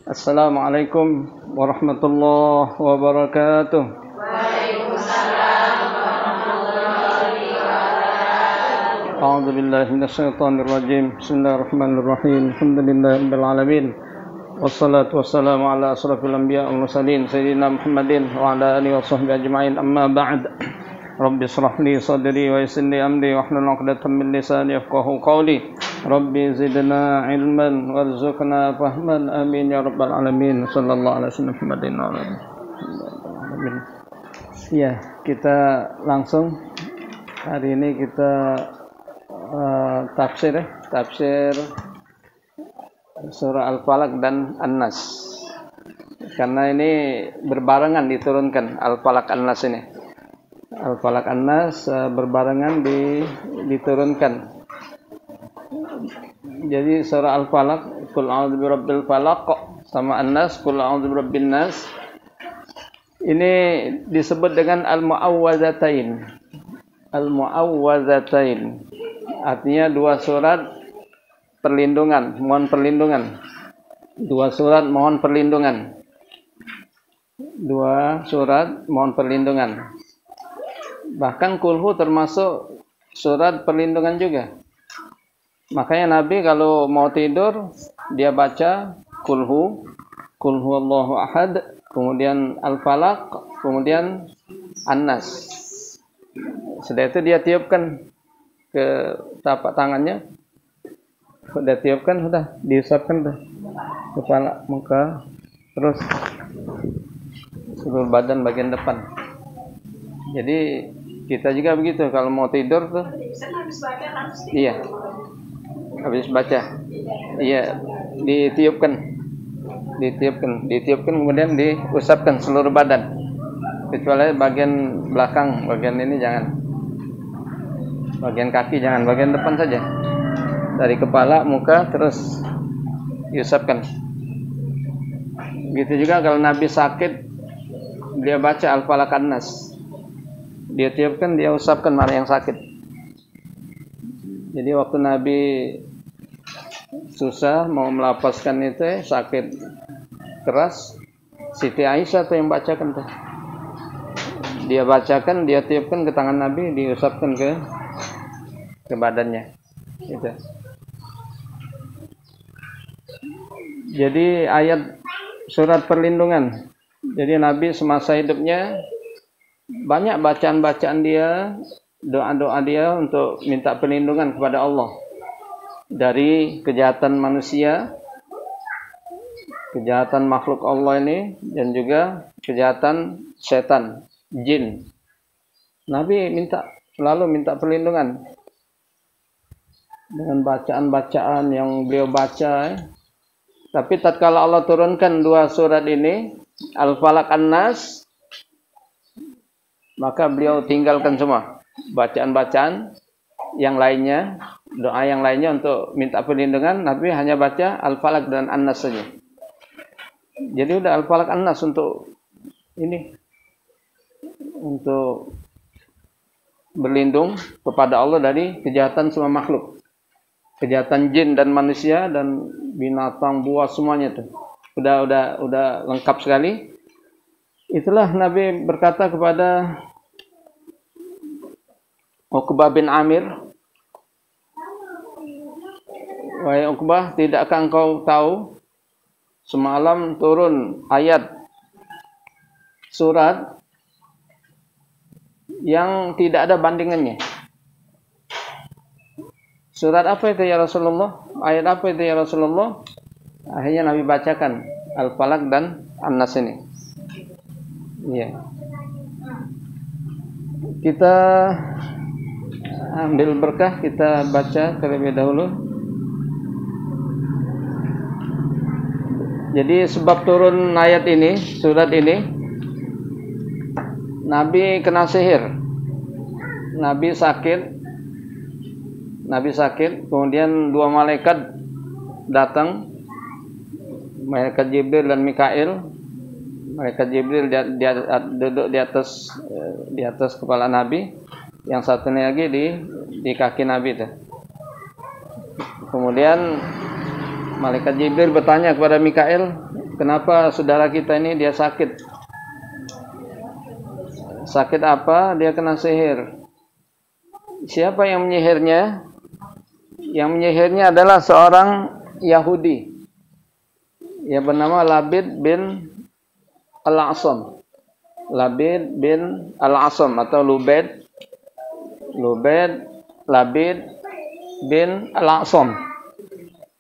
Assalamualaikum warahmatullahi wabarakatuh. Waalaikumsalam warahmatullahi wabarakatuh. A'udzu billahi minasyaitonir rajim. Bismillahirrahmanirrahim. Alhamdulillahirabbil alamin. Wassalatu wassalamu ala asrofil anbiya'i wal mursalin sayyidina Muhammadin wa ala alihi washabbihi ajma'in. Amma ba'd. Rabbi shrah li sadri wa yassir li amri wahlul 'uqdatam min lisani yafqahu qawli. Rabbi zidna ilman warzuqna fahman amin ya rabbal alamin. Sallallahu alaihi wasallam Muhammadin wa ala alihi. Ya, kita langsung hari ini kita tafsir surah Al-Falaq dan An-Nas. Karena ini berbarengan diturunkan Al-Falaq An-Nas ini. Al-Falaq An-Nas berbarengan diturunkan. Jadi surah Al-Falaq, Qul a'udzu birabbil falaq, sama An-Nas, Qul a'udzu birabbin nas. Ini disebut dengan al-mu'awwadzatain. Al-mu'awwadzatain. Artinya dua surat perlindungan, mohon perlindungan. Dua surat mohon perlindungan. Dua surat mohon perlindungan. Bahkan kulhu termasuk surat perlindungan juga. Makanya Nabi kalau mau tidur dia baca kulhu Allahu ahad, kemudian Al-Falaq, kemudian An-Nas. Setelah itu dia tiupkan ke tapak tangannya. Sudah tiupkan, sudah diusapkan dah kepala, muka, terus seluruh badan bagian depan. Jadi kita juga begitu kalau mau tidur tuh. Iya. Habis baca. Iya, ditiupkan kemudian diusapkan seluruh badan. Kecuali bagian belakang, bagian ini jangan. Bagian kaki jangan, bagian depan saja. Dari kepala, muka terus diusapkan. Gitu juga kalau Nabi sakit, dia baca Al-Falaq An-Nas. Dia tiupkan, dia usapkan mana yang sakit. Jadi waktu Nabi susah mau melapaskan itu, sakit keras, Siti Aisyah tuh yang bacakan tuh. Dia bacakan, dia tiupkan ke tangan Nabi, diusapkan ke badannya. Gitu. Jadi ayat surat perlindungan. Jadi Nabi semasa hidupnya banyak bacaan-bacaan dia, doa-doa dia untuk minta perlindungan kepada Allah dari kejahatan manusia, kejahatan makhluk Allah ini, dan juga kejahatan setan, jin. Nabi selalu minta perlindungan dengan bacaan-bacaan yang beliau baca. Tapi tatkala Allah turunkan dua surat ini, Al-Falaq An-Nas, maka beliau tinggalkan semua bacaan-bacaan yang lainnya, doa yang lainnya untuk minta perlindungan. Nabi hanya baca Al-Falaq dan An-Nas saja. Jadi udah Al-Falaq An-Nas untuk ini, untuk berlindung kepada Allah dari kejahatan semua makhluk, kejahatan jin dan manusia dan binatang, buah, semuanya tuh. Udah lengkap sekali. Itulah Nabi berkata kepada Uqbah bin Amir, wahai Uqbah, tidakkah engkau tahu semalam turun ayat surat yang tidak ada bandingannya? Surat apa itu ya Rasulullah? Ayat apa itu ya Rasulullah? Akhirnya Nabi bacakan Al-Falaq dan An-Nas ini. Iya. Kita ambil berkah, kita baca terlebih dahulu. Jadi sebab turun ayat ini, surat ini, Nabi kena sihir. Nabi sakit, kemudian dua malaikat datang, malaikat Jibril dan Mikail. Malaikat Jibril duduk di atas kepala Nabi, yang satunya lagi di kaki Nabi itu. Kemudian malaikat Jibril bertanya kepada Mikail, kenapa saudara kita ini dia sakit? Sakit apa? Dia kena sihir. Siapa yang menyihirnya? Yang menyihirnya adalah seorang Yahudi yang bernama Labid bin Al-Asam. Labid bin Al-Asam atau Labid bin Al-Asam.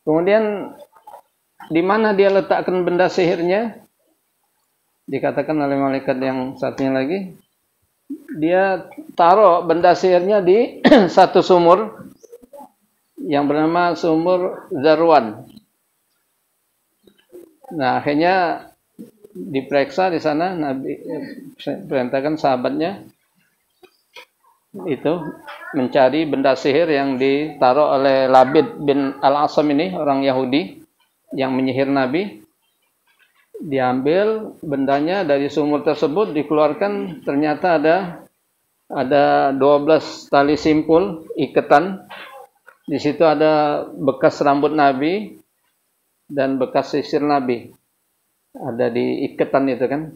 Kemudian di mana dia letakkan benda sihirnya? Dikatakan oleh malaikat yang satunya lagi, dia taruh benda sihirnya di satu sumur yang bernama sumur Zarwan. Nah, akhirnya diperiksa di sana, Nabi perintahkan sahabatnya itu mencari benda sihir yang ditaruh oleh Labid bin Al-Asam ini, orang Yahudi yang menyihir Nabi. Diambil bendanya dari sumur tersebut, dikeluarkan, ternyata ada 12 tali simpul ikatan. Di situ ada bekas rambut Nabi dan bekas sisir Nabi. Ada di ikatan itu kan.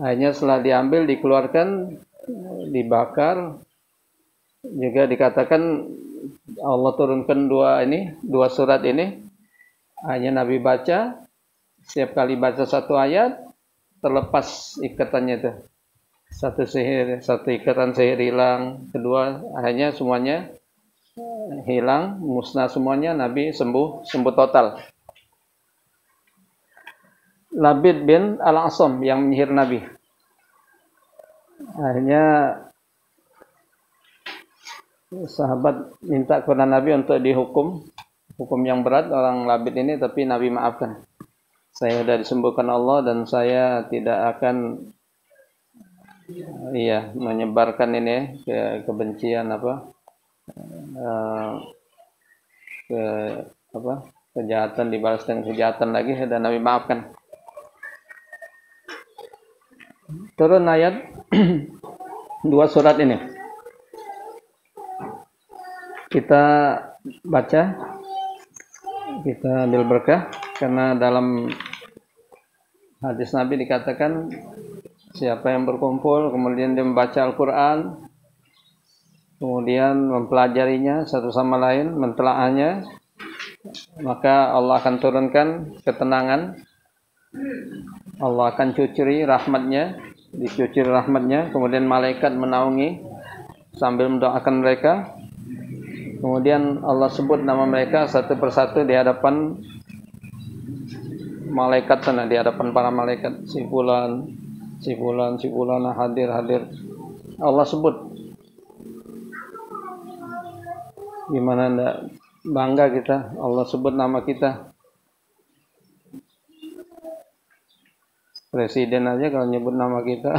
Akhirnya setelah diambil, dikeluarkan, dibakar. Juga dikatakan Allah turunkan dua surat ini. Hanya Nabi baca, setiap kali baca satu ayat, terlepas ikatannya itu. Satu ikatan sihir hilang. Kedua, akhirnya semuanya hilang, musnah semuanya, Nabi sembuh total. Labid bin Al-Asam yang menyihir Nabi. Akhirnya sahabat minta kepada Nabi untuk dihukum, hukum yang berat orang Labid ini, tapi Nabi maafkan. Saya sudah disembuhkan Allah dan saya tidak akan menyebarkan ini kebencian kejahatan dibalas dengan kejahatan lagi, dan Nabi maafkan. Turun ayat dua surat ini. Kita baca, kita ambil berkah, karena dalam hadis Nabi dikatakan siapa yang berkumpul kemudian dia membaca Al-Quran, kemudian mempelajarinya satu sama lain, mentelaahnya, maka Allah akan turunkan ketenangan. Allah akan dicucuri rahmatnya, kemudian malaikat menaungi sambil mendoakan mereka. Kemudian Allah sebut nama mereka satu persatu di hadapan malaikat sana, di hadapan para malaikat. Si fulan, hadir. Allah sebut. Gimana enggak bangga kita, Allah sebut nama kita. Presiden aja kalau nyebut nama kita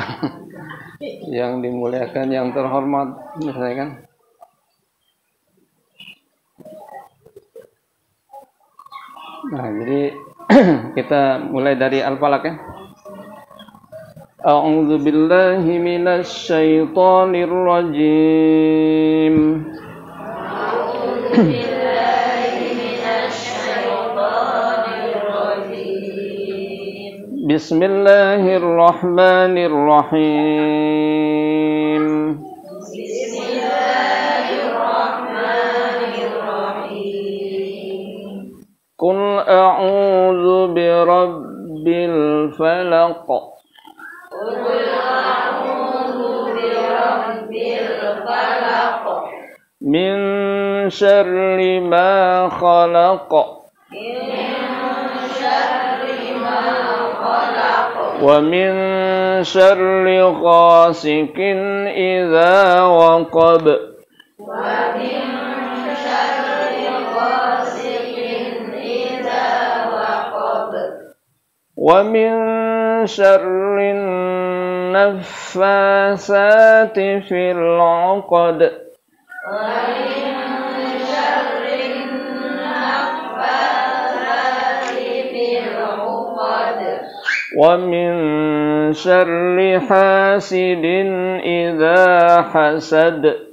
yang dimuliakan, yang terhormat, misalnya kan. Nah, jadi kita mulai dari Al-Falaq ya. A'udzu billahi minasy syaithanir rajim. Bismillahirrahmanirrahim. Qul a'udzu birabbil falaq. Min syarri ma khalaq. Wa min syarri ghasikin idza waqab. wa min syarrin naffasati fil 'uqad wa min syarri hasidin idza hasad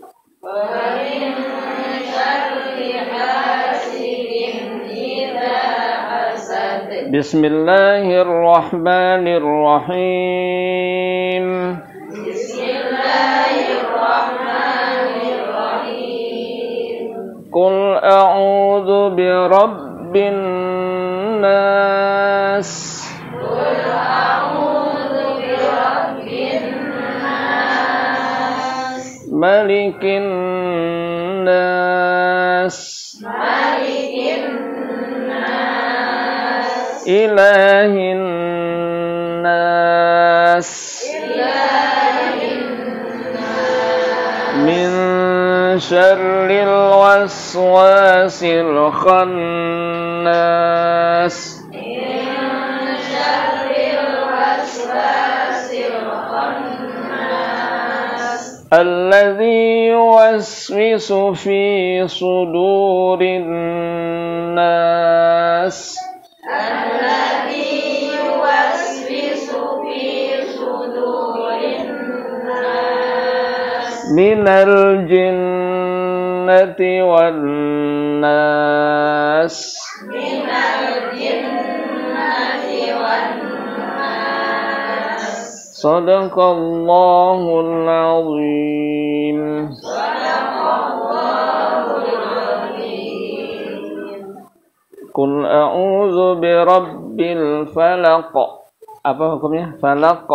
Bismillahirrahmanirrahim. Qul a'udzu birabbin nas. Malikin nas. Ilahin nas. Min syarril waswasil khannas. Alladzi yuwaswisu fi sudurin nas. Minal jinnati wan nas. Sadaqallahul azim. Qul a'udzu birabbil falaq. Apa hukumnya? Falaq.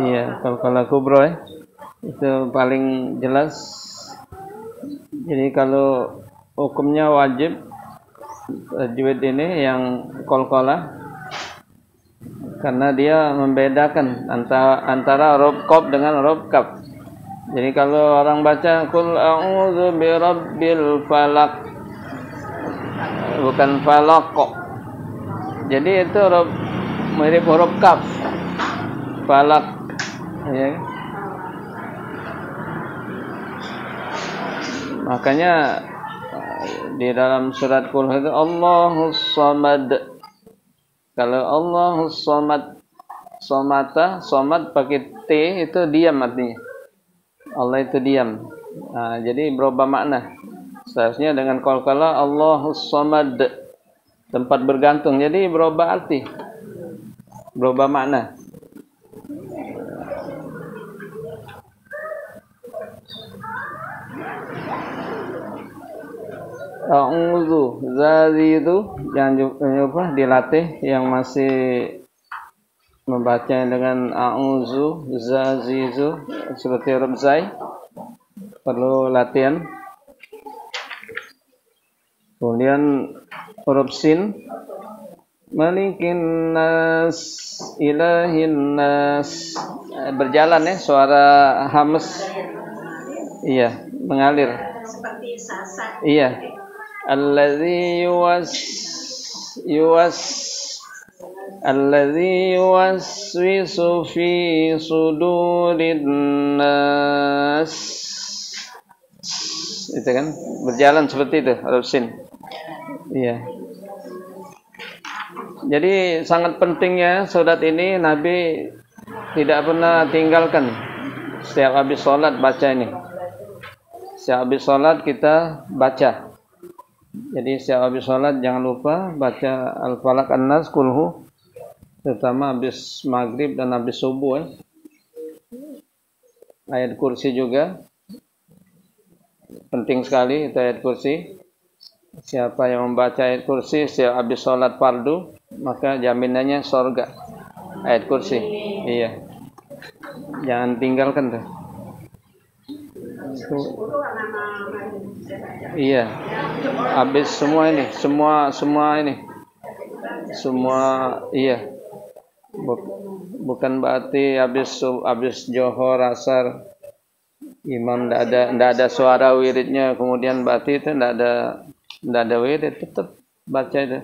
Iya, kalau kubro ya. Itu paling jelas. Jadi kalau hukumnya wajib tajwid ini yang qalqalah karena dia membedakan antara huruf qaf dengan huruf kaf. Jadi kalau orang baca qul a'udzu birabbil falaq bukan falaq. Jadi itu huruf mirip huruf kaf. Falaq ya. Makanya di dalam surat Qul itu Allahus Samad. Kalau Allahus Samad, somad pakai T itu diam artinya. Allah itu diam. Nah, jadi berubah makna. Seharusnya dengan qalqalah Allahus Samad, tempat bergantung. Jadi berubah arti. Berubah makna. A'udzu zazi itu jangan lupa dilatih yang masih membaca dengan a'udzu zazi itu seperti huruf zai perlu latihan. Kemudian huruf sin malikin nas ilahin nas berjalan ya suara hamas. Iya, mengalir. Seperti sasa. Iya. Alladzi yuwaswisu fi sudurin nas. Itu kan berjalan seperti itu huruf sin. Iya. Jadi sangat pentingnya surat ini Nabi tidak pernah tinggalkan. Setiap habis sholat baca ini. Setiap habis sholat kita baca. Jadi setiap habis sholat jangan lupa baca Al-Falaq An-Nas Kulhu, terutama habis maghrib dan habis subuh ya. Ayat kursi juga penting sekali itu ayat kursi. Siapa yang membaca ayat kursi setiap habis sholat fardu maka jaminannya surga. Ayat kursi, iya. Jangan tinggalkan tuh. Iya, habis semua ini, semua ini, iya. Bukan berarti habis johor asar imam ndak ada suara wiridnya, kemudian berarti itu ndak ada wirid, tetap baca itu,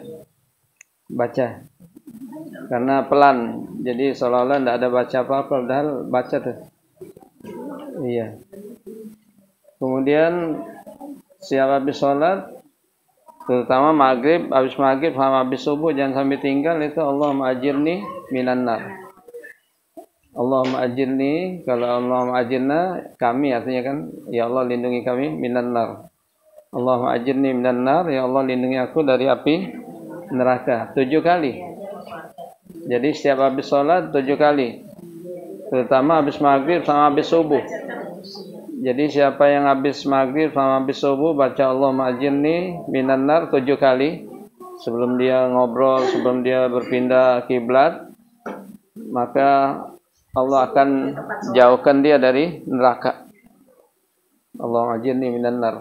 baca. karena pelan, jadi seolah-olah tidak ada baca apa-apa, padahal baca tuh. Iya. Kemudian siap habis sholat, terutama maghrib, habis maghrib sama habis subuh jangan sampai tinggal itu Allahumma ajirni minan nar. Allahumma ajirni, kalau Allahumma ajirna kami artinya kan ya Allah lindungi kami minan nar. Allahumma ajirni minan nar, ya Allah lindungi aku dari api neraka 7 kali. Jadi setiap habis sholat 7 kali, terutama habis maghrib sama habis subuh. Jadi siapa yang habis maghrib sama habis subuh baca Allahumma ajirni minan nar 7 kali sebelum dia ngobrol, sebelum dia berpindah kiblat, maka Allah akan jauhkan dia dari neraka. Allahumma ajirni minan nar.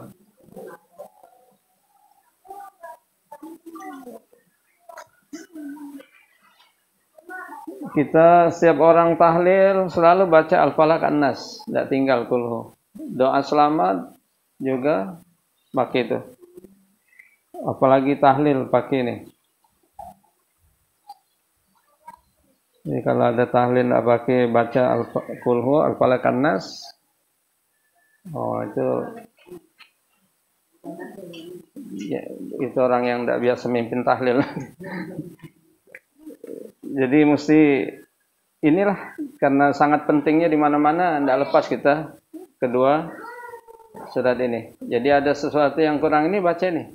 Kita setiap orang tahlil selalu baca Al-Falaq An-Nas, tidak tinggal kulhu. Doa selamat juga pakai itu. Apalagi tahlil pakai ini. Jadi kalau ada tahlil tidak pakai baca kulhu Al-Falaq An-Nas, oh itu ya, itu orang yang tidak biasa memimpin tahlil. Jadi mesti inilah, karena sangat pentingnya di mana-mana, tidak lepas kita kedua surat ini. Jadi ada sesuatu yang kurang ini baca ini.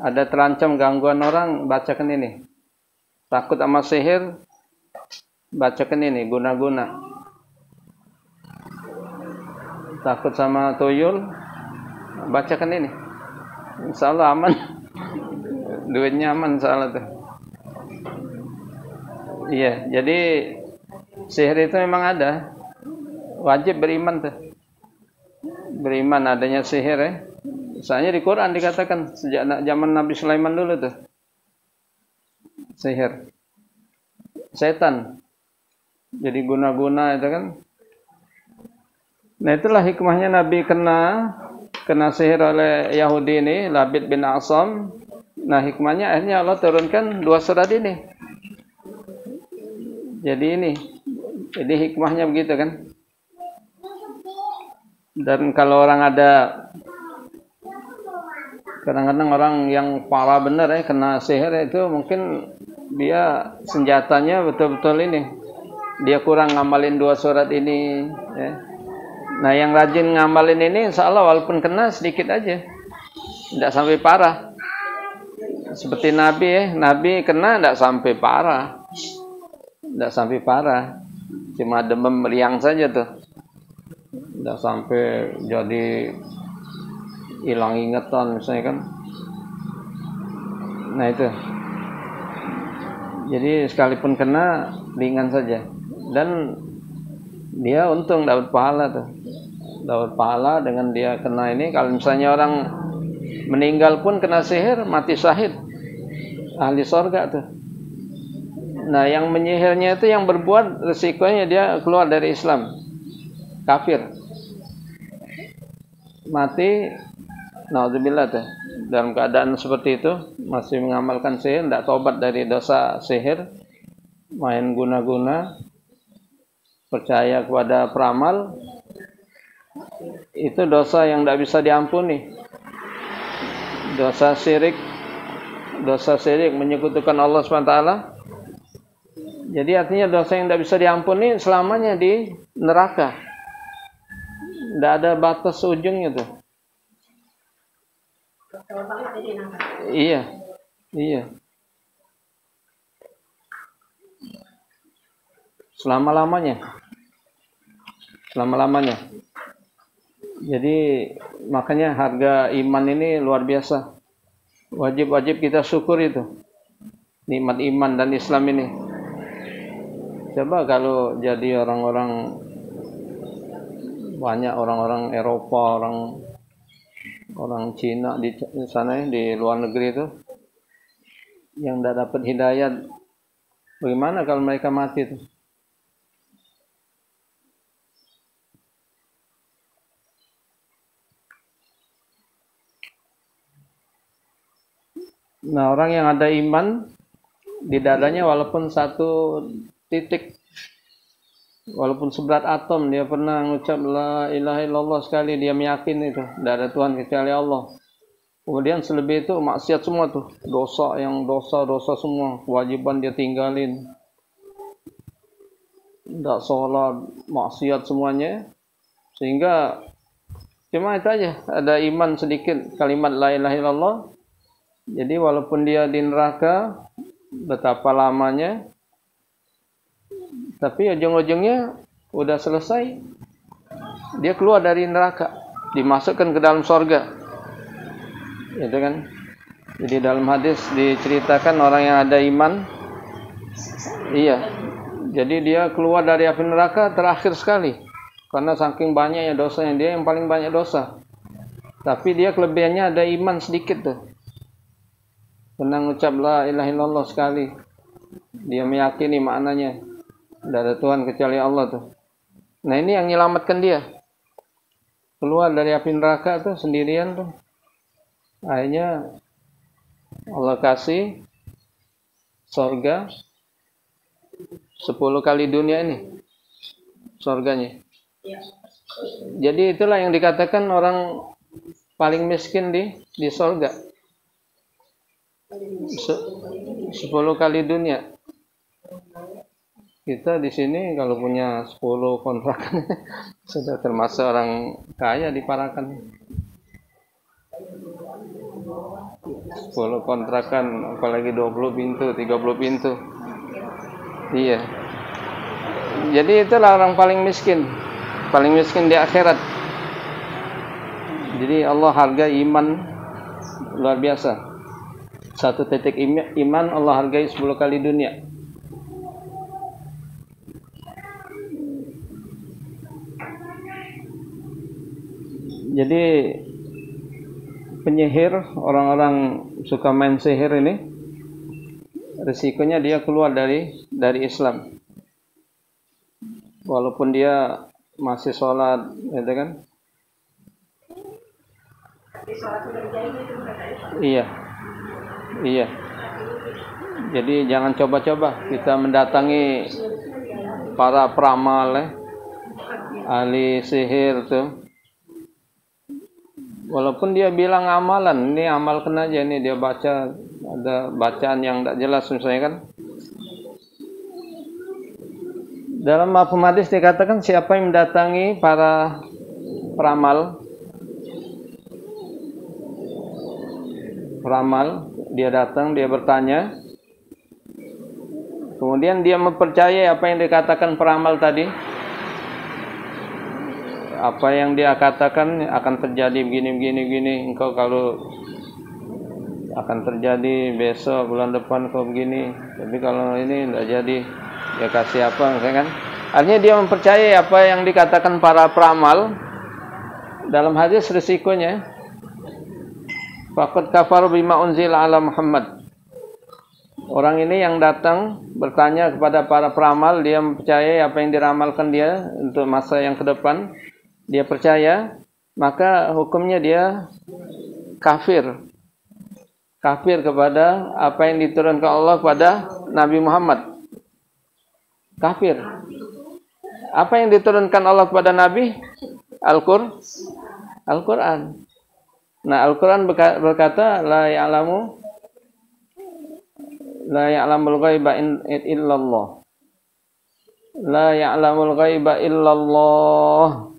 Ada terancam gangguan orang, bacakan ini. Takut sama sihir, bacakan ini, guna-guna. Takut sama tuyul, bacakan ini. Insya Allah aman. Duitnya aman insya Allah tuh. Iya, jadi sihir itu memang ada. Wajib beriman tuh. Beriman adanya sihir ya. Misalnya di Quran dikatakan sejak zaman Nabi Sulaiman dulu tuh. Sihir. Setan. Jadi guna-guna itu kan. Nah itulah hikmahnya Nabi kena sihir oleh Yahudi ini, Labid bin Asam. Nah hikmahnya akhirnya Allah turunkan 2 surat ini. Jadi hikmahnya begitu kan. Dan kalau orang ada, kadang-kadang orang yang parah benar ya kena sihir itu mungkin dia senjatanya betul-betul ini. Dia kurang ngamalin 2 surat ini ya. Nah yang rajin ngamalin ini insya Allah walaupun kena sedikit aja, tidak sampai parah. Seperti Nabi ya, Nabi kena tidak sampai parah. Tidak sampai parah, cuma demam meriang saja tuh. Tidak sampai jadi hilang ingatan misalnya kan. Nah itu. Jadi sekalipun kena ringan saja. Dan dia untung dapat pahala tuh. Dapat pahala dengan dia kena ini. Kalau misalnya orang meninggal pun kena sihir, mati syahid. Ahli surga tuh. Nah yang menyihirnya itu yang berbuat resikonya dia keluar dari Islam, kafir, mati, naudzubillah tuh. Dalam keadaan seperti itu masih mengamalkan sihir, tidak tobat dari dosa sihir, main guna-guna, percaya kepada peramal, itu dosa yang tidak bisa diampuni. Dosa syirik menyekutukan Allah SWT. Jadi artinya dosa yang tidak bisa diampuni selamanya di neraka. Tidak ada batas ujungnya tuh. Iya. Selama-lamanya. Jadi makanya harga iman ini luar biasa. Wajib kita syukur itu. Nikmat iman dan Islam ini. Coba kalau jadi orang-orang, banyak orang-orang Eropa, orang Cina di sana di luar negeri itu yang tidak dapat hidayah, bagaimana kalau mereka mati itu? Nah orang yang ada iman di dadanya walaupun satu titik, walaupun seberat atom, dia pernah mengucap la ilaha illallah sekali, dia meyakini itu tidak ada Tuhan kecuali Allah. Kemudian selebih itu maksiat semua tuh, dosa semua, kewajiban dia tinggalin, tidak sholat, maksiat semuanya, sehingga cuma itu aja, ada iman sedikit, kalimat la ilaha illallah. Jadi walaupun dia di neraka betapa lamanya, tapi ujung-ujungnya udah selesai, dia keluar dari neraka, dimasukkan ke dalam sorga. Itu kan. Jadi dalam hadis diceritakan orang yang ada iman, iya, jadi dia keluar dari api neraka terakhir sekali, karena saking banyaknya dosanya, dia yang paling banyak dosa. Tapi dia kelebihannya ada iman sedikit tuh, pernah ngucap la ilaha illallah sekali, dia meyakini maknanya tidak ada Tuhan kecuali Allah tuh. Nah ini yang menyelamatkan dia keluar dari api neraka tuh sendirian tuh. Akhirnya Allah kasih surga 10 kali dunia ini surganya. Jadi itulah yang dikatakan orang paling miskin di surga. 10 kali dunia. Kita di sini kalau punya 10 kontrakan sudah termasuk orang kaya di Parakan. 10 kontrakan, apalagi 20 pintu, 30 pintu. Iya. Jadi itulah orang paling miskin di akhirat. Jadi Allah hargai iman luar biasa. Satu titik iman Allah hargai 10 kali dunia. Jadi penyihir, orang-orang suka main sihir ini, risikonya dia keluar dari Islam. Walaupun dia masih sholat, gitu kan? Iya. Jadi jangan coba-coba kita mendatangi para peramal, ahli sihir tuh. Walaupun dia bilang amalan, ini amalkan aja, ini dia baca, ada bacaan yang tidak jelas misalnya kan. Dalam mafhum hadis dikatakan siapa yang mendatangi para peramal, dia datang, dia bertanya, kemudian dia mempercayai apa yang dikatakan peramal tadi, apa yang dia katakan akan terjadi begini, engkau kalau akan terjadi besok, bulan depan kau begini, tapi kalau ini tidak jadi, dia kasih apa misalnya kan. Artinya dia mempercayai apa yang dikatakan para peramal. Dalam hadis risikonya faqad kafaru bima unzila ala Muhammad. Orang ini yang datang bertanya kepada para peramal, dia mempercayai apa yang diramalkan dia untuk masa yang ke depan. Dia percaya, maka hukumnya dia kafir kepada apa yang diturunkan Allah kepada Nabi Muhammad. Kafir. Apa yang diturunkan Allah kepada Nabi? Al-Quran. Nah, Al-Quran berkata la ya'lamul ghaiba illallah. La ya'lamul ghaiba illallah.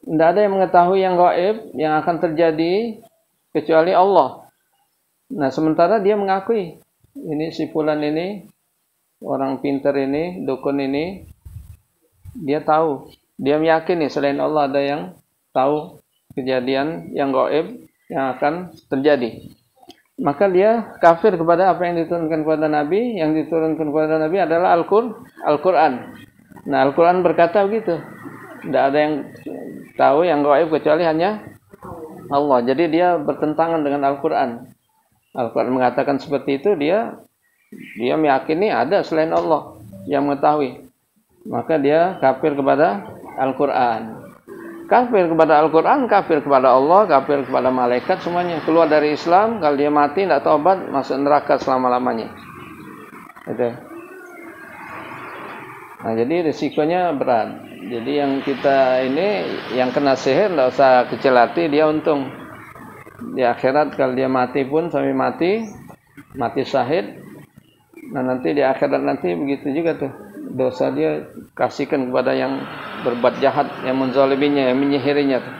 Tidak ada yang mengetahui yang gaib yang akan terjadi kecuali Allah. Nah, sementara dia mengakui, ini si fulan ini, orang pintar ini, dukun ini, dia tahu, dia meyakini selain Allah ada yang tahu kejadian yang gaib yang akan terjadi. Maka dia kafir kepada apa yang diturunkan kepada Nabi. Yang diturunkan kepada Nabi adalah Al-Quran. Nah, Al-Quran berkata begitu. Tidak ada yang tahu yang gaib kecuali hanya Allah. Jadi dia bertentangan dengan Al-Quran. Al-Quran mengatakan seperti itu, dia meyakini ada selain Allah yang mengetahui. Maka dia kafir kepada Al-Quran. Kafir kepada Al-Quran, kafir kepada Allah, kafir kepada malaikat, semuanya. Keluar dari Islam, kalau dia mati tidak taubat, masuk neraka selama-lamanya. Itu. Nah, jadi risikonya berat. Jadi yang kita ini yang kena sihir enggak usah kecil hati, dia untung. Di akhirat kalau dia mati pun sampai mati syahid. Nah, nanti di akhirat nanti begitu juga tuh. Dosa dia kasihkan kepada yang berbuat jahat, yang menzaliminya, yang menyihirinya tuh.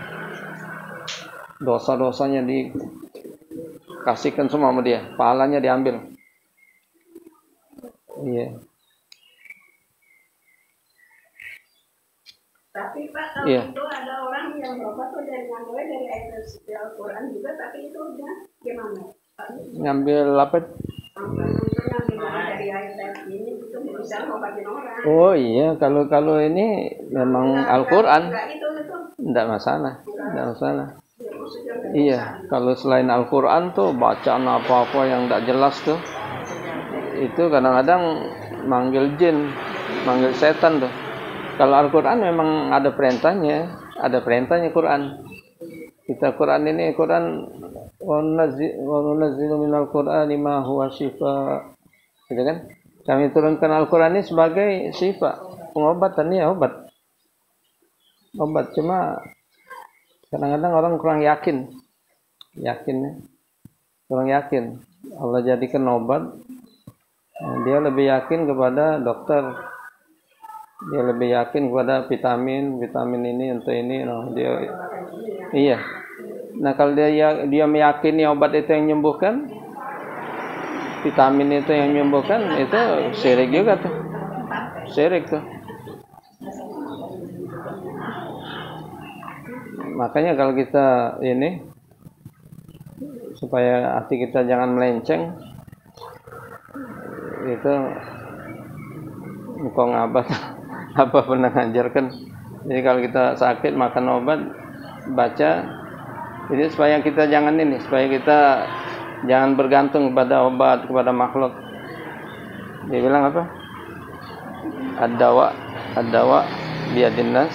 Dosa-dosanya dikasihkan semua sama dia, pahalanya diambil. Iya. Tapi Pak, kalau itu ada orang yang berobat tuh ngambilnya dari ayat Al-Quran juga, tapi itu udah gimana? Ngambil apa? Ngambil dari ayat ini itu bisa ngobatin orang. Oh iya, kalau ini memang Al-Quran, tidak masalah, tidak masalah. Iya, kalau selain Al-Quran tuh bacaan apa-apa yang tidak jelas tuh, itu kadang-kadang manggil jin, manggil setan tuh. Kalau Al-Quran memang ada perintahnya Quran. Kita Quran ini Quran wa nunazzilu minal Qur'ani ma huwa shifa. Gitu kan? Kami turunkan Al-Quran ini sebagai syifa, pengobatan ya, obat. Cuma kadang-kadang orang kurang yakin. Kurang yakin. Allah jadikan obat. Dia lebih yakin kepada dokter. Dia lebih yakin kepada vitamin ini untuk ini. Iya. Nah, kalau dia meyakini obat itu yang menyembuhkan, vitamin itu yang menyembuhkan, itu syirik juga tuh. Syirik tuh. Makanya kalau kita ini supaya hati kita jangan melenceng, itu engkau ngabas apa pernah ngajarkan. Jadi kalau kita sakit makan obat, baca ini supaya kita supaya kita jangan bergantung kepada obat, kepada makhluk. Dia bilang apa? Ad-dawa biyadin nas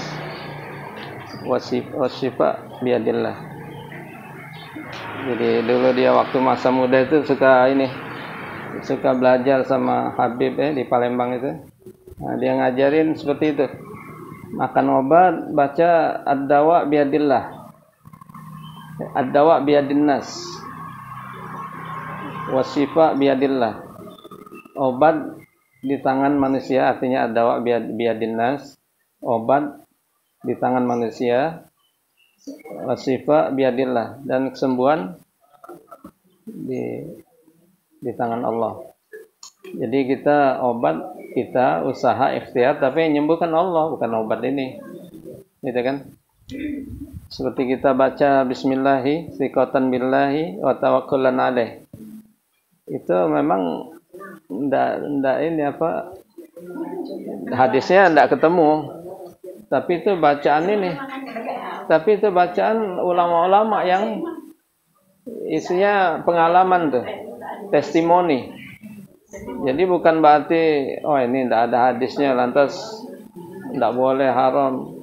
wasyifa biyadillah. Jadi dulu dia waktu masa muda itu suka belajar sama Habib di Palembang itu. Nah, dia ngajarin seperti itu. Makan obat, baca ad-dawa biyadillah. Ad-dawa biyadin nas. Wasyifa biyadillah. Obat di tangan manusia, artinya ad-dawa biyadin nas. Obat di tangan manusia. Wasyifa biyadillah, dan kesembuhan di tangan Allah. Jadi kita usaha ikhtiar, tapi yang menyembuhkan Allah, bukan obat ini. Gitu kan? Seperti kita baca bismillahi, thiqatan billahi, wa tawakkulan alaih. Itu memang enggak ini apa, hadisnya enggak ketemu. Tapi itu bacaan ini. Tapi itu bacaan ulama-ulama yang isinya pengalaman tuh, testimoni. Jadi bukan berarti ini tidak ada hadisnya lantas tidak boleh, haram.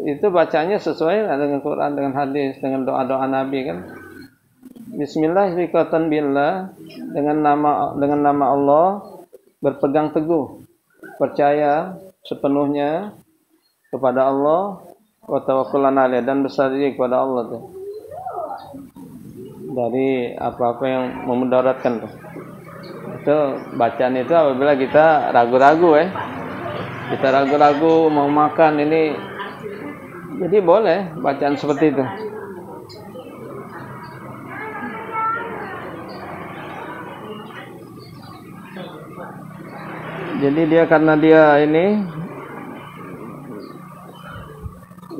Itu bacanya sesuai dengan Quran, dengan hadis, dengan doa-doa Nabi kan. Bismillahirrahmanirrahim, dengan nama Allah, berpegang teguh, percaya sepenuhnya kepada Allah, wa tawakkulan alaih, dan bersandar diri kepada Allah tuh, dari apa-apa yang memudaratkan tuh. Itu bacaan itu apabila kita ragu-ragu kita ragu-ragu mau makan ini, jadi boleh bacaan seperti itu. Jadi karena dia ini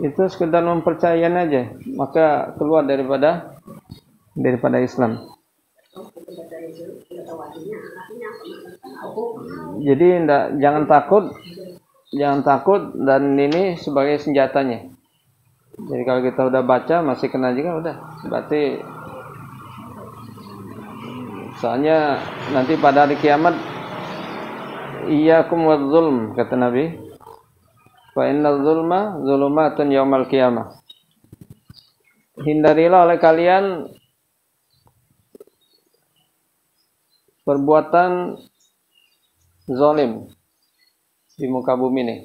itu sekedar mempercayakan aja, maka keluar daripada Islam. Jadi jangan takut, dan ini sebagai senjatanya. Jadi kalau kita udah baca masih kena juga, udah berarti, soalnya nanti pada hari kiamat, iyyakum wadz-zulm, kata Nabi, fa innal zulma zulumatun yaumal qiyamah. Hindarilah oleh kalian perbuatan zalim di muka bumi ini.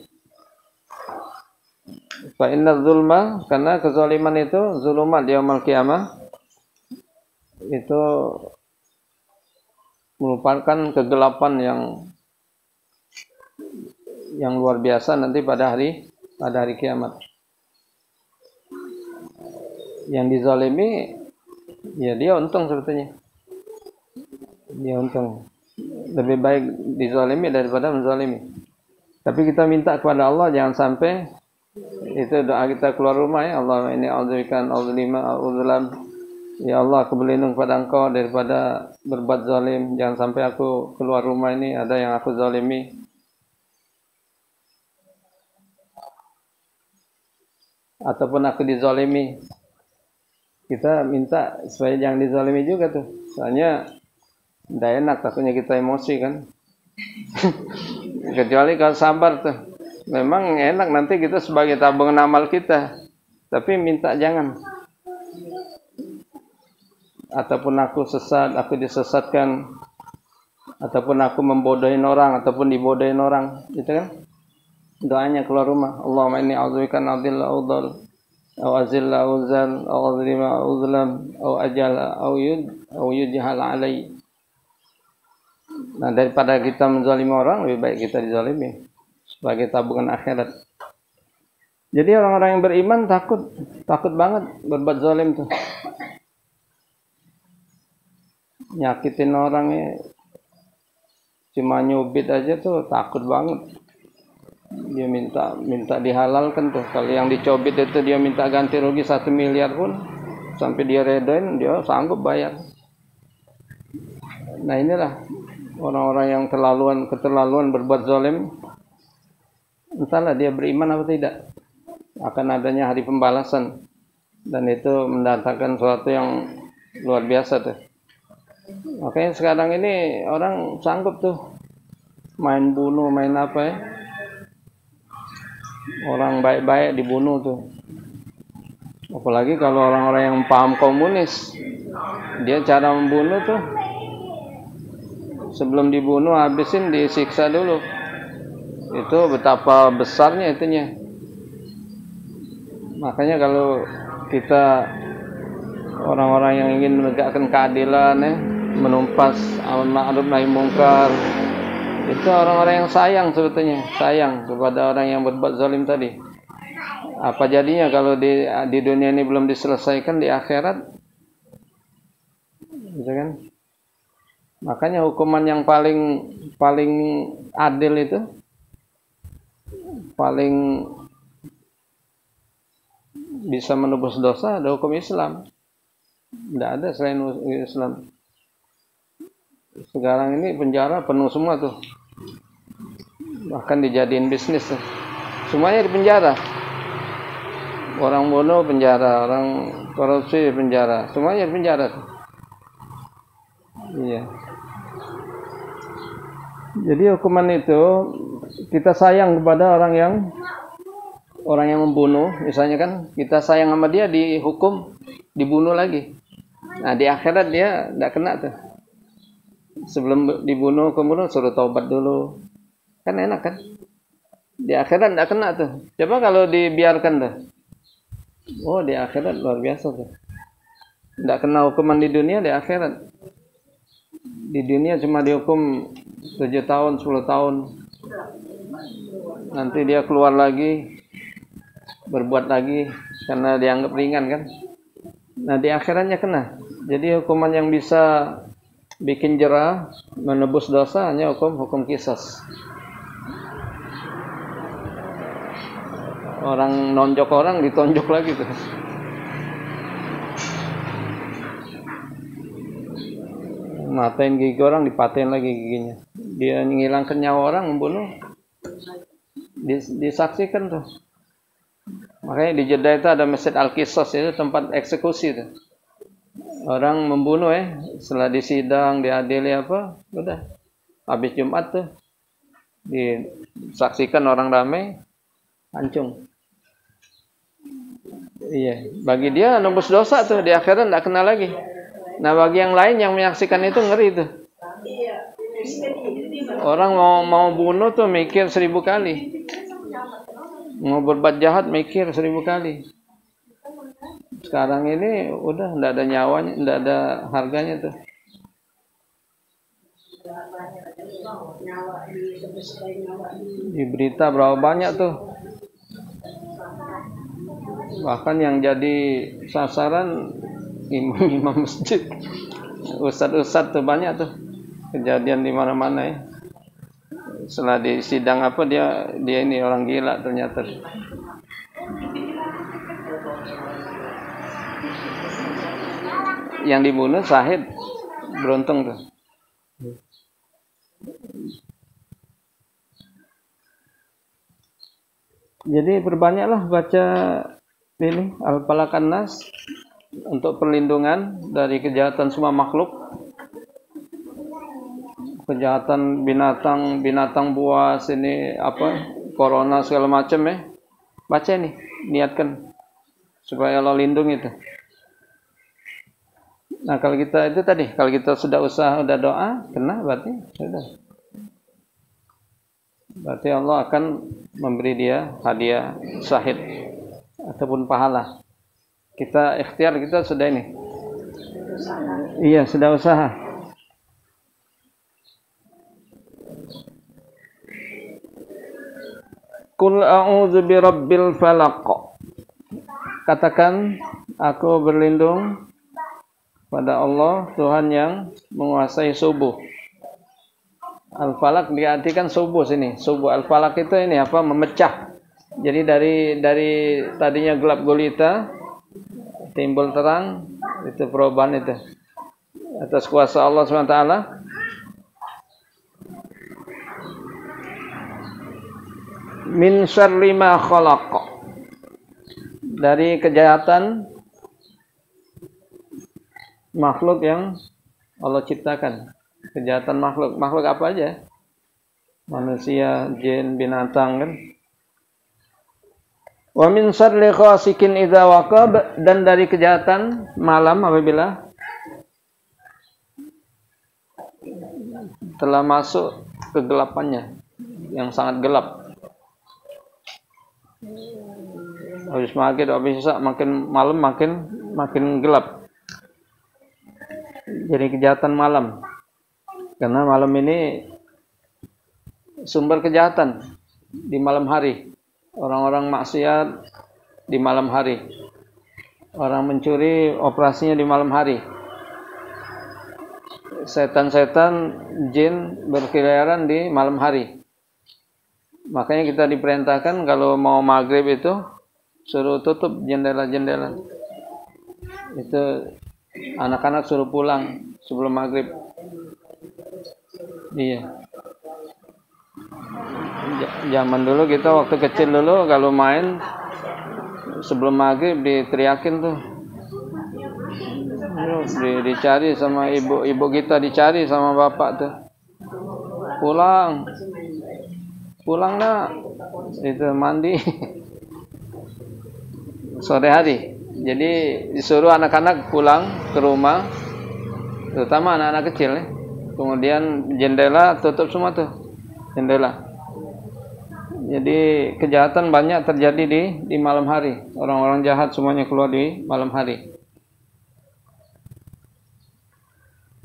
Fa inna zulma, karena kezaliman itu zulumat yaumil qiyamah, itu merupakan kegelapan yang luar biasa nanti pada hari kiamat. Yang dizalimi ya dia untung sebetulnya. Dia untung. Lebih baik dizalimi daripada menzalimi. Tapi kita minta kepada Allah jangan sampai itu doa kita keluar rumah ya, Allah ini a'udzubika an adzlima a'udzulam. Ya Allah, aku berlindung pada Engkau daripada berbuat zalim. Jangan sampai aku keluar rumah ini ada yang aku zalimi. Ataupun aku dizalimi. Kita minta supaya jangan dizalimi juga tuh. Soalnya tidak enak, takutnya kita emosi kan. Kecuali kalau sabar tuh. Memang enak nanti kita sebagai tabungan amal kita. Tapi minta jangan. Ataupun aku sesat, aku disesatkan, ataupun aku membodohin orang, ataupun dibodohin orang, gitu kan? Doanya keluar rumah, Allahumma inni a'udzubika an adilla udhal, au azilla uzal, au azlima uzlam, au ajala au yujhal alai. Nah, daripada kita menzalimi orang, lebih baik kita dizalimi sebagai tabungan akhirat. Jadi orang-orang yang beriman takut banget berbuat zalim tuh. Nyakitin orangnya, cuma nyubit aja tuh takut banget. Dia minta dihalalkan tuh. Kalau yang dicobit itu dia minta ganti rugi 1 miliar pun sampai dia redain, dia sanggup bayar. Nah inilah orang-orang yang keterlaluan berbuat zalim. Entahlah dia beriman apa tidak, akan adanya hari pembalasan, dan itu mendatangkan sesuatu yang luar biasa tuh. Makanya sekarang ini orang sanggup tuh main bunuh, main apa ya, orang baik-baik dibunuh tuh. Apalagi kalau orang-orang yang paham komunis, dia cara membunuh tuh sebelum dibunuh habisin disiksa dulu. Itu betapa besarnya itunya. Makanya kalau kita orang-orang yang ingin menegakkan keadilan ya, menumpas amar ma'ruf nahi munkar, itu orang-orang yang sayang sebetulnya, sayang kepada orang yang berbuat zalim tadi. Apa jadinya kalau di dunia ini belum diselesaikan di akhirat? Gitu kan? Makanya hukuman yang paling adil itu, paling bisa menebus dosa ada hukum Islam. Tidak ada selain Islam. Sekarang ini penjara penuh semua tuh. Bahkan dijadiin bisnis tuh. Semuanya di penjara. Orang bunuh penjara, orang korupsi penjara, semuanya di penjara tuh. Iya. Jadi hukuman itu kita sayang kepada orang yang membunuh, misalnya kan kita sayang sama dia, dihukum, dibunuh lagi. Nah di akhirat dia tidak kena tuh. Sebelum dibunuh kemudian suruh taubat dulu, kan enak kan? Di akhirat tidak kena tuh. Coba kalau dibiarkan tuh, oh di akhirat luar biasa tuh. Tidak kena hukuman di dunia, di akhirat. Di dunia cuma dihukum 7 tahun, 10 tahun. Nanti dia keluar lagi, berbuat lagi karena dianggap ringan kan. Nah di akhiratnya kena. Jadi hukuman yang bisa bikin jerah, menebus dosa hanya hukum qisas. Orang nonjok orang ditonjok lagi tuh. Matain gigi orang dipatain lagi giginya. Dia menghilangkan nyawa orang, membunuh, disaksikan tuh. Makanya di Jeddah itu ada Masjid Al-Qisas, itu tempat eksekusi tuh. Orang membunuh setelah disidang, diadili apa, udah habis Jumat tuh disaksikan orang ramai, hancung. Iya, bagi dia nembus dosa tuh, di akhirat tidak kena lagi. Nah bagi yang lain yang menyaksikan itu ngeri tuh. Orang mau bunuh tuh mikir 1000 kali. Mau berbuat jahat mikir 1000 kali. Sekarang ini udah enggak ada nyawanya, enggak ada harganya tuh. Di berita berapa banyak tuh. Bahkan yang jadi sasaran imam masjid, ustadz tuh banyak tuh. Kejadian di mana-mana ya. Setelah di sidang apa dia ini orang gila ternyata. Yang dibunuh syahid, beruntung tuh. Jadi perbanyaklah baca ini Al-Falaq An-Nas untuk perlindungan dari kejahatan semua makhluk. Kejahatan binatang buas ini apa corona segala macam ya. Baca nih, niatkan supaya Allah lindungi itu. Nah, kalau kita itu tadi, kalau kita sudah usaha, sudah doa, kena berarti sudah. Berarti Allah akan memberi dia hadiah syahid ataupun pahala. Kita ikhtiar, kita sudah ini. Iya, sudah usaha. Qul a'udzu birabbil falaq. Katakan, aku berlindung pada Allah, Tuhan yang menguasai subuh. Al-Falaq diartikan subuh sini. Subuh Al-Falaq itu ini apa? Memecah. Jadi dari tadinya gelap gulita timbul terang, itu perubahan itu. Atas kuasa Allah SWT. Min syarri ma khalaq. Dari kejahatan makhluk yang Allah ciptakan. Kejahatan makhluk. Makhluk apa aja? Manusia, jin, binatang kan. Wa min syarri ghasikin idza waqab, dan dari kejahatan malam apabila telah masuk kegelapannya yang sangat gelap. Habis maghrib, habis isya makin malam makin gelap. Jadi kejahatan malam. Karena malam ini sumber kejahatan di malam hari. Orang-orang maksiat di malam hari. Orang mencuri operasinya di malam hari. Setan-setan jin berkeliaran di malam hari. Makanya kita diperintahkan kalau mau maghrib itu suruh tutup jendela-jendela. Itu anak-anak suruh pulang sebelum maghrib. Iya. Zaman dulu kita waktu kecil dulu kalau main sebelum maghrib diteriakin tuh. Dicari sama ibu kita, dicari sama bapak tuh. Pulang nak. Itu mandi. Sore hari. Jadi disuruh anak-anak pulang ke rumah, terutama anak-anak kecil ya. Kemudian jendela tutup semua tuh. Jendela. Jadi kejahatan banyak terjadi di malam hari. Orang-orang jahat semuanya keluar di malam hari.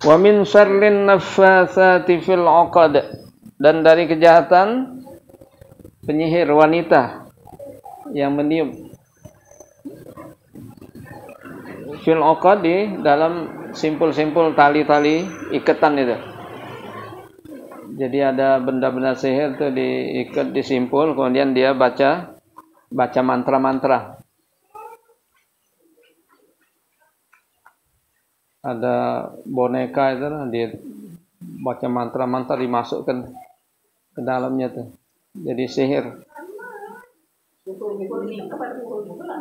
Wa min syarrin naffatsati fil 'uqad, dan dari kejahatan penyihir wanita yang meniup. Fil 'uqad, di dalam simpul-simpul tali-tali ikatan itu. Jadi ada benda-benda sihir itu diikat, disimpul, kemudian dia baca mantra-mantra. Ada boneka itu, dia baca mantra-mantra dimasukkan ke dalamnya tuh. Jadi sihir.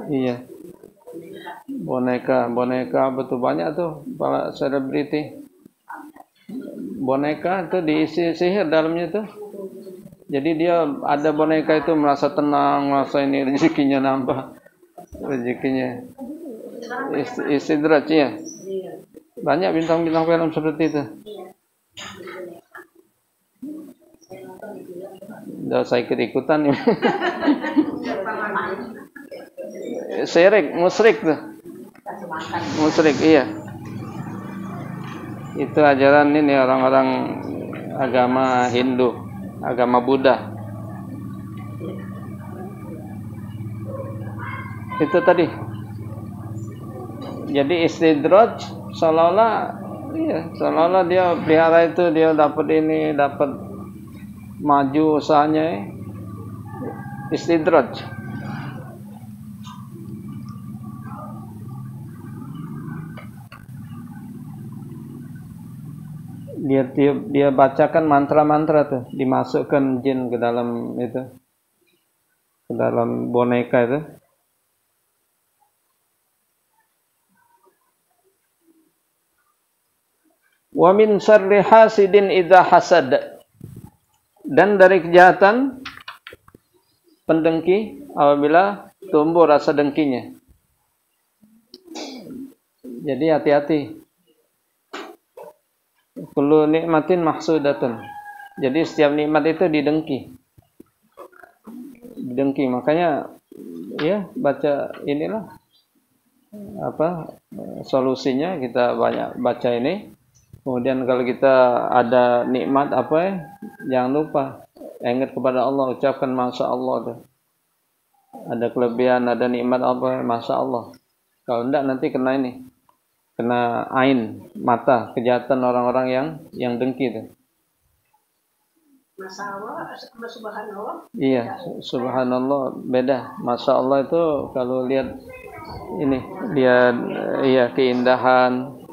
Iya. Boneka betul banyak tuh para selebriti. Boneka itu diisi sihir dalamnya tuh. Jadi dia ada boneka itu merasa tenang, merasa ini rezekinya nambah. Rezekinya istidraj ya. Banyak bintang-bintang film seperti itu. Udah saya ikut-ikutan ini. Syirik, musyrik tuh. Musyrik, iya. Itu ajaran ini orang-orang agama Hindu, agama Buddha. Itu tadi. Jadi istidraj seolah-olah dia pelihara itu, dia dapat ini, dapat maju usahanya. Istidraj. Dia bacakan mantra-mantra tuh, dimasukkan jin ke dalam itu, ke dalam boneka itu. Wa min syarri hasidin idza hasad. Dan dari kejahatan pendengki apabila tumbuh rasa dengkinya. Jadi hati-hati. Kullu nikmatin mahsudatun. Jadi setiap nikmat itu didengki. Didengki, makanya ya baca inilah solusinya, kita banyak baca ini. Kemudian kalau kita ada nikmat jangan lupa ingat kepada Allah, ucapkan masya Allah tuh. Ada kelebihan, ada nikmat masya Allah. Kalau enggak nanti kena ini, kena ain, mata, kejahatan orang-orang yang dengki tuh. Masya Allah sama subhanallah. Iya, subhanallah beda. Masya Allah itu kalau lihat ini dia keindahan,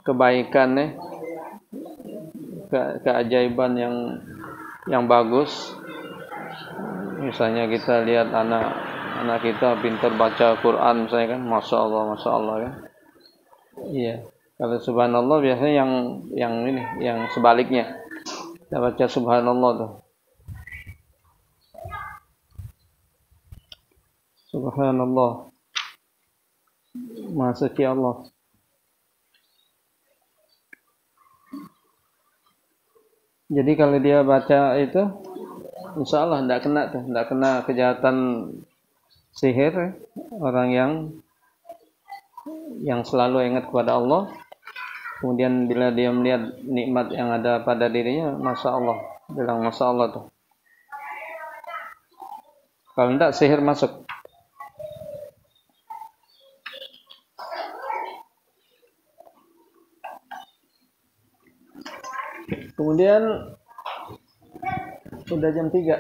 kebaikan keajaiban yang bagus. Misalnya kita lihat anak kita pintar baca Quran misalnya kan, masya Allah kan. Iya. Kalau subhanallah biasanya yang sebaliknya. Kita baca subhanallah tuh. Subhanallah. Maha suci Allah. Jadi kalau dia baca itu, insya Allah tidak kena kejahatan sihir. Orang yang selalu ingat kepada Allah, kemudian bila dia melihat nikmat yang ada pada dirinya, masya Allah, bilang masya Allah tuh. Kalau tidak, sihir masuk. Kemudian sudah jam 3.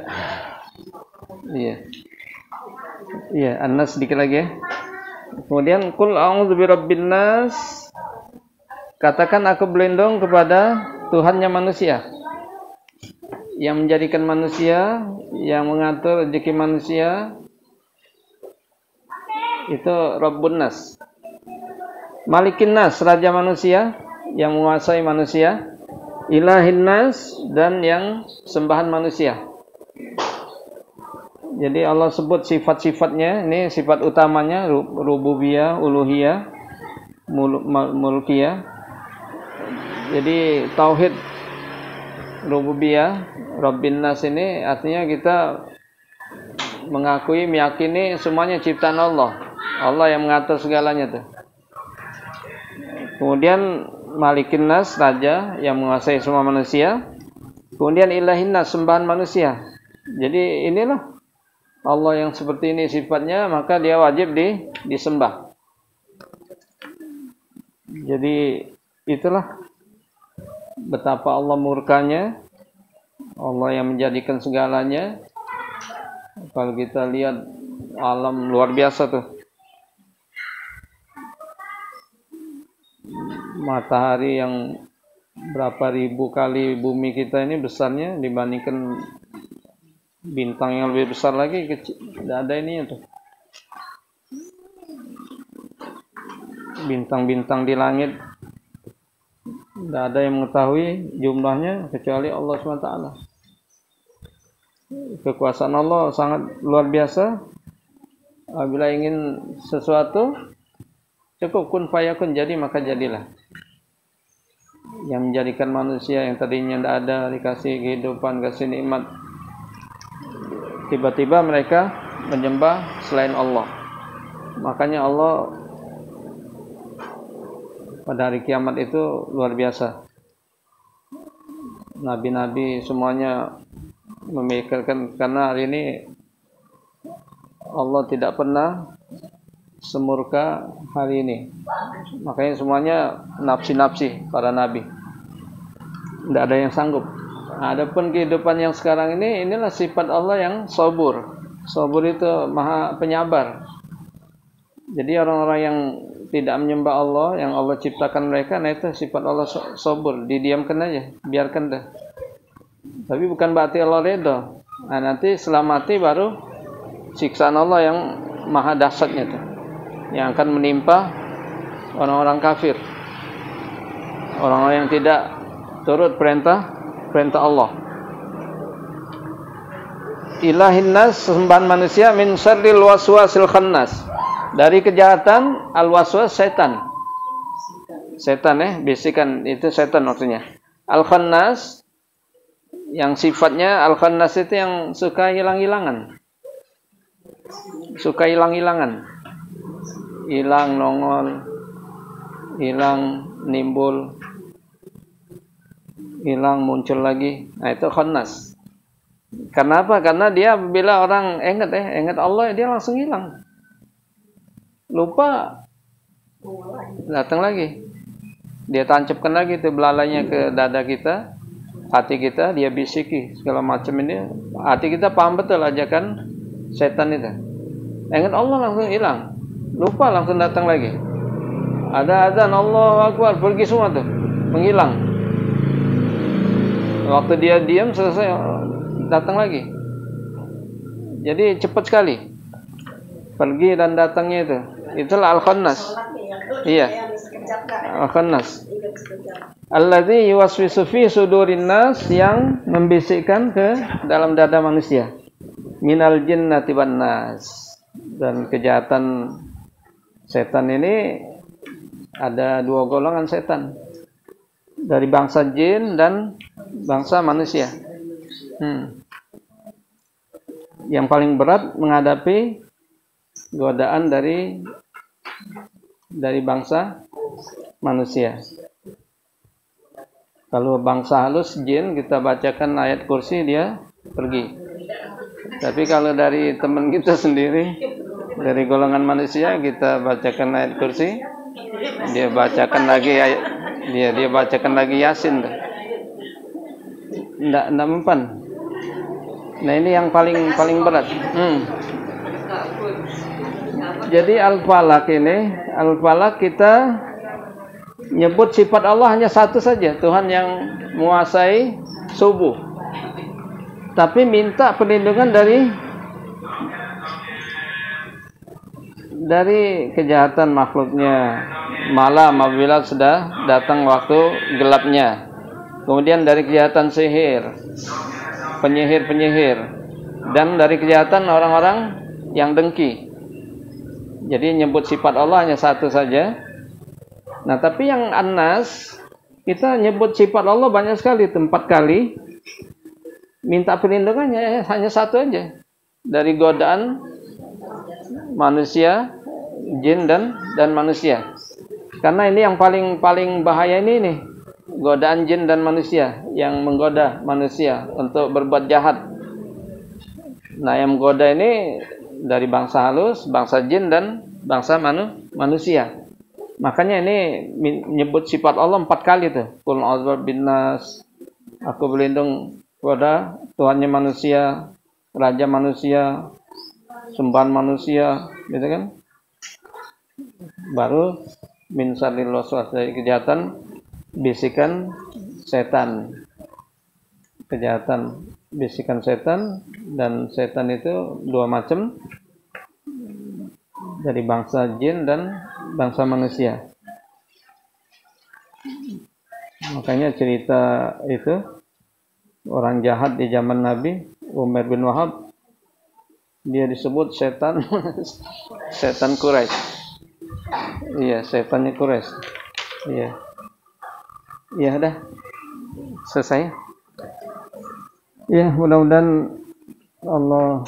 Iya, An-Nas sedikit lagi ya. Kemudian qul a'udzu birabbin nas. Katakan aku berlindung kepada Tuhannya manusia. Yang menjadikan manusia, yang mengatur rezeki manusia. Itu Rabbun Nas. Malikin Nas, raja manusia yang menguasai manusia. Ilahin nas, dan yang sembahan manusia. Jadi Allah sebut sifat-sifatnya, ini sifat utamanya rububiyah, uluhiyah, mulkiyah. Jadi tauhid rububiyah, Rabbin nas ini artinya kita meyakini semuanya ciptaan Allah. Allah yang mengatur segalanya tuh. Kemudian Malikin Nas, raja yang menguasai semua manusia. Kemudian Ilahin Nas, sembahan manusia. Jadi inilah Allah yang seperti ini sifatnya, maka dia wajib disembah. Jadi itulah betapa Allah murkanya, Allah yang menjadikan segalanya. Kalau kita lihat alam luar biasa tuh. Matahari yang berapa ribu kali bumi kita ini besarnya dibandingkan bintang yang lebih besar lagi, kecil. Tidak ada ininya tuh. Bintang-bintang di langit tidak ada yang mengetahui jumlahnya kecuali Allah SWT. Kekuasaan Allah sangat luar biasa. Apabila ingin sesuatu, cukup kun fayakun, jadi maka jadilah. yang menjadikan manusia yang tadinya tidak ada dikasih kehidupan, kasih nikmat, tiba-tiba mereka menyembah selain Allah. Makanya Allah pada hari kiamat itu luar biasa. Nabi-nabi semuanya memikirkan, karena hari ini Allah tidak pernah semurka hari ini. Makanya semuanya nafsi-nafsi para nabi. Tidak ada yang sanggup. Adapun kehidupan yang sekarang ini, inilah sifat Allah yang sabur. Sabur itu maha penyabar. Jadi orang-orang yang tidak menyembah Allah, yang Allah ciptakan mereka, nah itu sifat Allah sabur. Didiamkan aja, biarkan dah. Tapi bukan berarti Allah reda. Nah, nanti setelah mati baru siksaan Allah yang maha dahsyatnya itu, yang akan menimpa orang-orang kafir, orang-orang yang tidak turut perintah Allah. Ilahin nas, sembahan manusia, min syarril waswasil khannas, dari kejahatan al-waswas, setan. Setan bisikan itu setan maksudnya. Al-khannas yang sifatnya al-khannas itu yang suka hilang-hilangan. Suka hilang-hilangan. Hilang nongol, hilang nimbul, hilang muncul lagi. Nah, itu khannas. Kenapa? Karena dia bila orang ingat Allah, dia langsung hilang. Lupa, datang lagi. Dia tancapkan lagi itu belalainya ke dada kita, hati kita, dia bisiki segala macam ini. Hati kita paham betul ajakan setan itu. Ingat Allah, langsung hilang. Lupa, langsung datang lagi. Ada azan, Allahu Akbar, pergi semua tuh, menghilang. Waktu dia diam, selesai, datang lagi. Jadi cepat sekali pergi dan datangnya itu. Itulah al-khannas. Iya, al-khannas. Alladzi yuwaswisu fi sudurin nas, yang membisikkan ke dalam dada manusia. Minal jinnati wan nas. Dan kejahatan setan ini ada dua golongan setan, dari bangsa jin dan bangsa manusia. Yang paling berat menghadapi godaan dari bangsa manusia. Kalau bangsa halus jin, kita bacakan ayat kursi, dia pergi. Tapi kalau dari teman kita sendiri, dari golongan manusia, kita bacakan ayat kursi, dia bacakan lagi ayat, dia bacakan lagi Yasin. Nggak mempan. Nah, ini yang paling berat. Jadi al-falaq kita nyebut sifat Allah hanya satu saja, Tuhan yang menguasai subuh. Tapi minta perlindungan dari kejahatan makhluknya, malam apabila sudah datang waktu gelapnya. Kemudian dari kejahatan sihir, penyihir, dan dari kejahatan orang-orang yang dengki. Jadi nyebut sifat Allah hanya satu saja. Nah, tapi yang An-Nas, kita nyebut sifat Allah banyak sekali, 4 kali. Minta perlindungannya hanya satu aja, dari godaan manusia, jin dan manusia. Karena ini yang paling bahaya ini nih, godaan jin dan manusia yang menggoda manusia untuk berbuat jahat. Nah, yang menggoda ini dari bangsa halus, bangsa jin dan bangsa manusia. Makanya ini menyebut sifat Allah 4 kali tuh. Qul a'udzu binnas, aku berlindung kepada Tuhannya manusia, raja manusia, sembahan manusia, gitu kan? Baru min syarril waswas, dari kejahatan bisikan setan. Kejahatan bisikan setan, dan setan itu 2 macam, dari bangsa jin dan bangsa manusia. Makanya cerita itu, orang jahat di zaman Nabi, Umar bin Wahab, dia disebut setan setan Quraisy. Iya, setannya Quraisy. Iya. Ya udah selesai. Ya mudah-mudahan Allah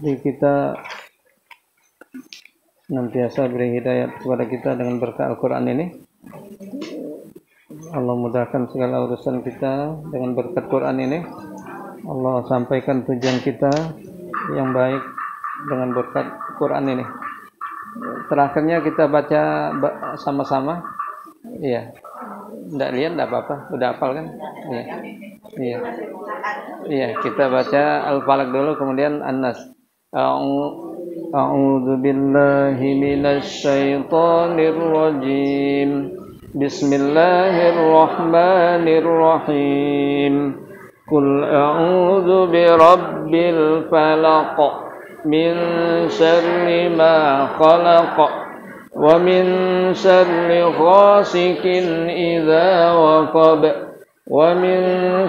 di kita nantiasa beri hidayah kepada kita dengan berkat Al-Quran ini. Allah mudahkan segala urusan kita dengan berkat Quran ini. Allah sampaikan tujuan kita yang baik dengan berkat Quran ini. Terakhirnya kita baca sama-sama. Iya. Enggak lihat enggak apa-apa, udah hafal kan? Iya. Iya. Iya, kita baca Al-Falaq dulu kemudian An-Nas. A'udzu billahi minasy syaithanir rajim. Bismillahirrahmanirrahim. Qul a'udzu birabbil falaq min syarri ma khalaq. ومن شر غاسق إذا وقب ومن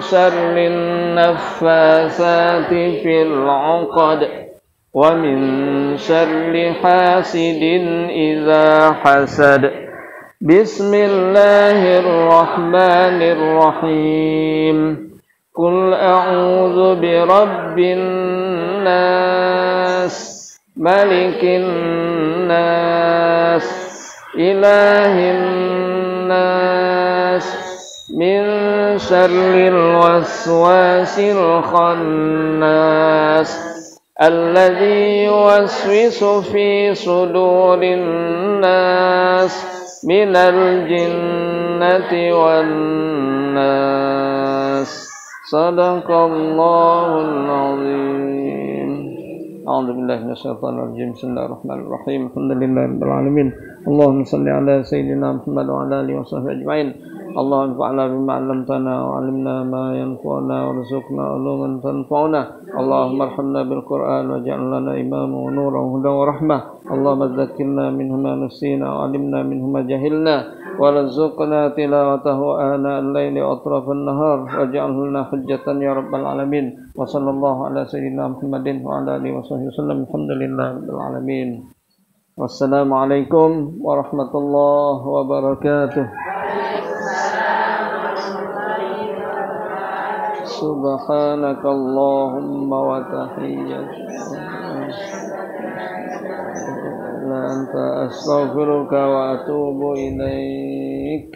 شر النفاثات في العقد ومن شر حاسد إذا حسد بسم الله الرحمن الرحيم قل أعوذ برب الناس ملك الناس إله الناس من شر الوسواس الخناس الذي يوسوس في صدور الناس من الجنة والناس صدق الله العظيم. أعوذ بالله من الشيطان الرجيم. بسم الله الرحمن الرحيم. الحمد لله رب العالمين. اللهم صل على سيدنا محمد وعلى آله وصحبه أجمعين. اللهم انفعنا بما علمتنا وعلمنا ما ينفعنا وارزقنا علوما تنفعنا. اللهم ارحمنا بالقرآن واجعل لنا إماما ونورا وهدى ورحمة. اللهم ذكرنا منه ما نسينا وعلمنا منه ما جهلنا وارزقنا تلاوته آناء الليل وأطراف النهار واجعله لنا حجة يا رب العالمين. وصلى الله على سيدنا محمد وعلى آله وصحبه وسلم. الحمد لله رب العالمين. والسلام عليكم ورحمة الله وبركاته. سبحانك اللهم وتحياتك لا أنت أستغفرك وأتوب إليك.